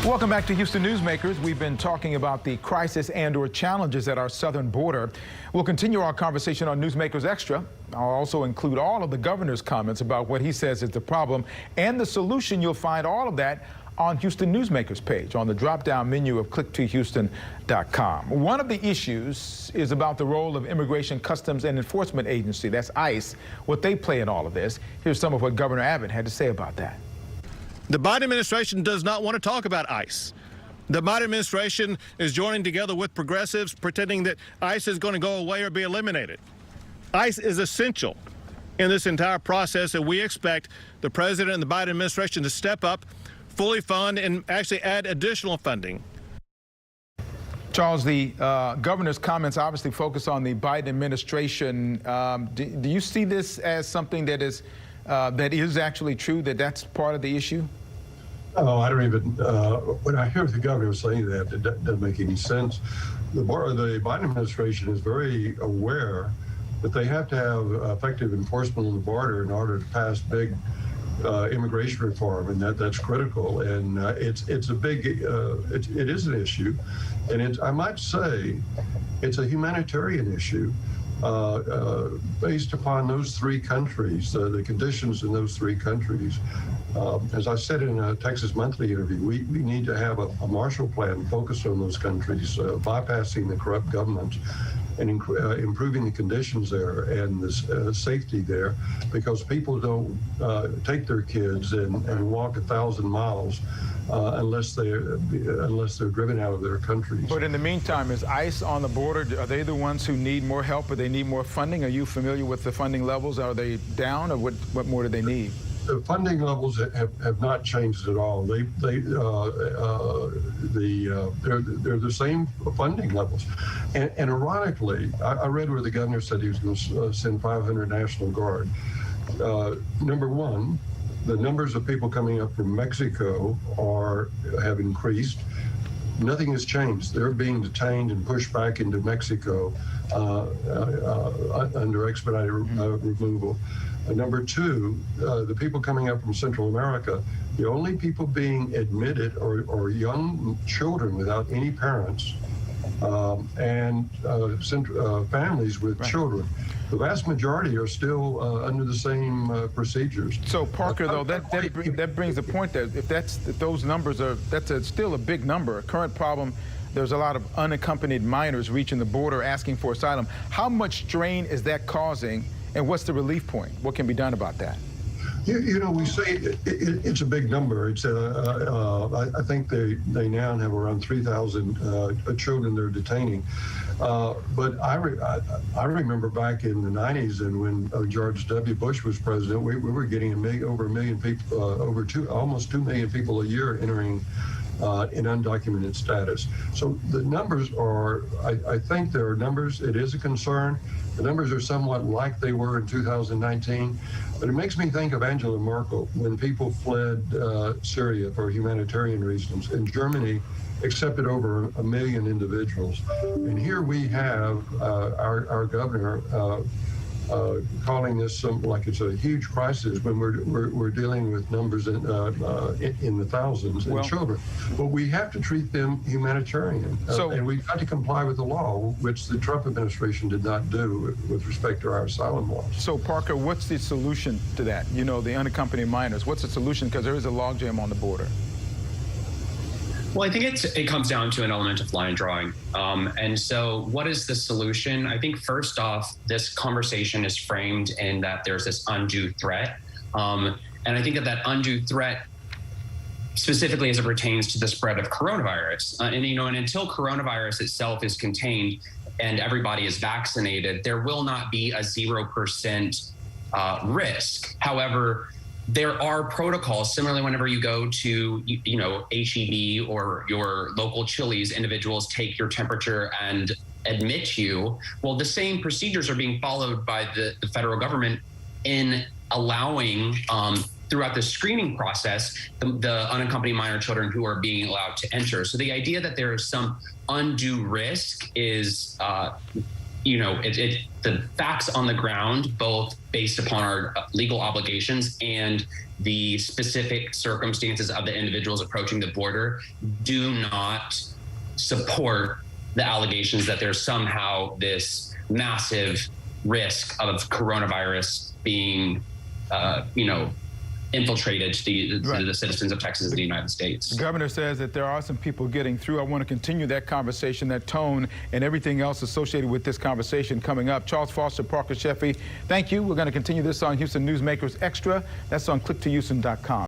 Welcome back to Houston Newsmakers. We've been talking about the crisis and/or challenges at our southern border. We'll continue our conversation on Newsmakers Extra. I'll also include all of the governor's comments about what he says is the problem and the solution. You'll find all of that on Houston Newsmakers page on the drop-down menu of click2houston.com. One of the issues is about the role of Immigration Customs and Enforcement Agency, that's ICE, what they play in all of this. Here's some of what Governor Abbott had to say about that. The Biden administration does not want to talk about ICE. The Biden administration is joining together with progressives, pretending that ICE is going to go away or be eliminated. ICE is essential in this entire process, and we expect the president and the Biden administration to step up, fully fund, and actually add additional funding. Charles, the governor's comments obviously focus on the Biden administration. Do you see this as something that is actually true, that's part of the issue? Oh, I don't even, when I hear the governor saying that, it doesn't make any sense. The Biden administration is very aware that they have to have effective enforcement on the border in order to pass big immigration reform, and that's critical. And it's a big, it is an issue, and I might say it's a humanitarian issue. Based upon those three countries, the conditions in those three countries. As I said in a Texas Monthly interview, we need to have a Marshall Plan focused on those countries, bypassing the corrupt government and improving the conditions there and the safety there, because people don't take their kids and walk 1,000 miles unless they're driven out of their countries. But in the meantime, is ICE on the border? Are they the ones who need more help, or they need more funding? Are you familiar with the funding levels? Are they down, or what more do they need? The funding levels have not changed at all. They're the same funding levels. And ironically, I read where the governor said he was going to send 500 National Guard. Number one, the numbers of people coming up from Mexico have increased. Nothing has changed. They're being detained and pushed back into Mexico under expedited removal. Number two, the people coming up from Central America, the only people being admitted are young children without any parents and families with children. The vast majority are still under the same procedures. So Parker, though, that brings the point that if those numbers are, still a big number. A current problem, there's a lot of unaccompanied minors reaching the border asking for asylum. How much strain is that causing, and what's the relief point? What can be done about that? You know, we say it's a big number. It's I think they now have around 3,000 children they're detaining. But I remember back in the 90s, and when George W. Bush was president, we were getting over a million people, almost 2 million people a year entering in undocumented status. So the numbers are, I think there are numbers. It is a concern. The numbers are somewhat like they were in 2019, but it makes me think of Angela Merkel when people fled Syria for humanitarian reasons, and Germany accepted over 1 million individuals. And here we have our governor calling this like it's a huge crisis when we're dealing with numbers in the thousands in children. But we have to treat them humanitarian, and we've got to comply with the law, which the Trump administration did not do with respect to our asylum laws. So Parker, what's the solution to that? You know, the unaccompanied minors. What's the solution? Because there is a logjam on the border. Well, I think it comes down to an element of line drawing. And so what is the solution? I think first off, this conversation is framed in that there's this undue threat. And I think that undue threat, specifically as it pertains to the spread of coronavirus, and until coronavirus itself is contained and everybody is vaccinated, there will not be a 0% risk. However, there are protocols. Similarly, whenever you go to, HEB or your local Chili's, individuals take your temperature and admit you. Well, the same procedures are being followed by the federal government in allowing, throughout the screening process, the unaccompanied minor children who are being allowed to enter. So the idea that there is some undue risk is the facts on the ground, both based upon our legal obligations and the specific circumstances of the individuals approaching the border, do not support the allegations that there's somehow this massive risk of coronavirus being, infiltrated to the citizens of Texas and the United States. The governor says that there are some people getting through. I want to continue that conversation, that tone, and everything else associated with this conversation coming up. Charles Foster, Parker Sheffy, thank you. We're going to continue this on Houston Newsmakers Extra. That's on click2houston.com.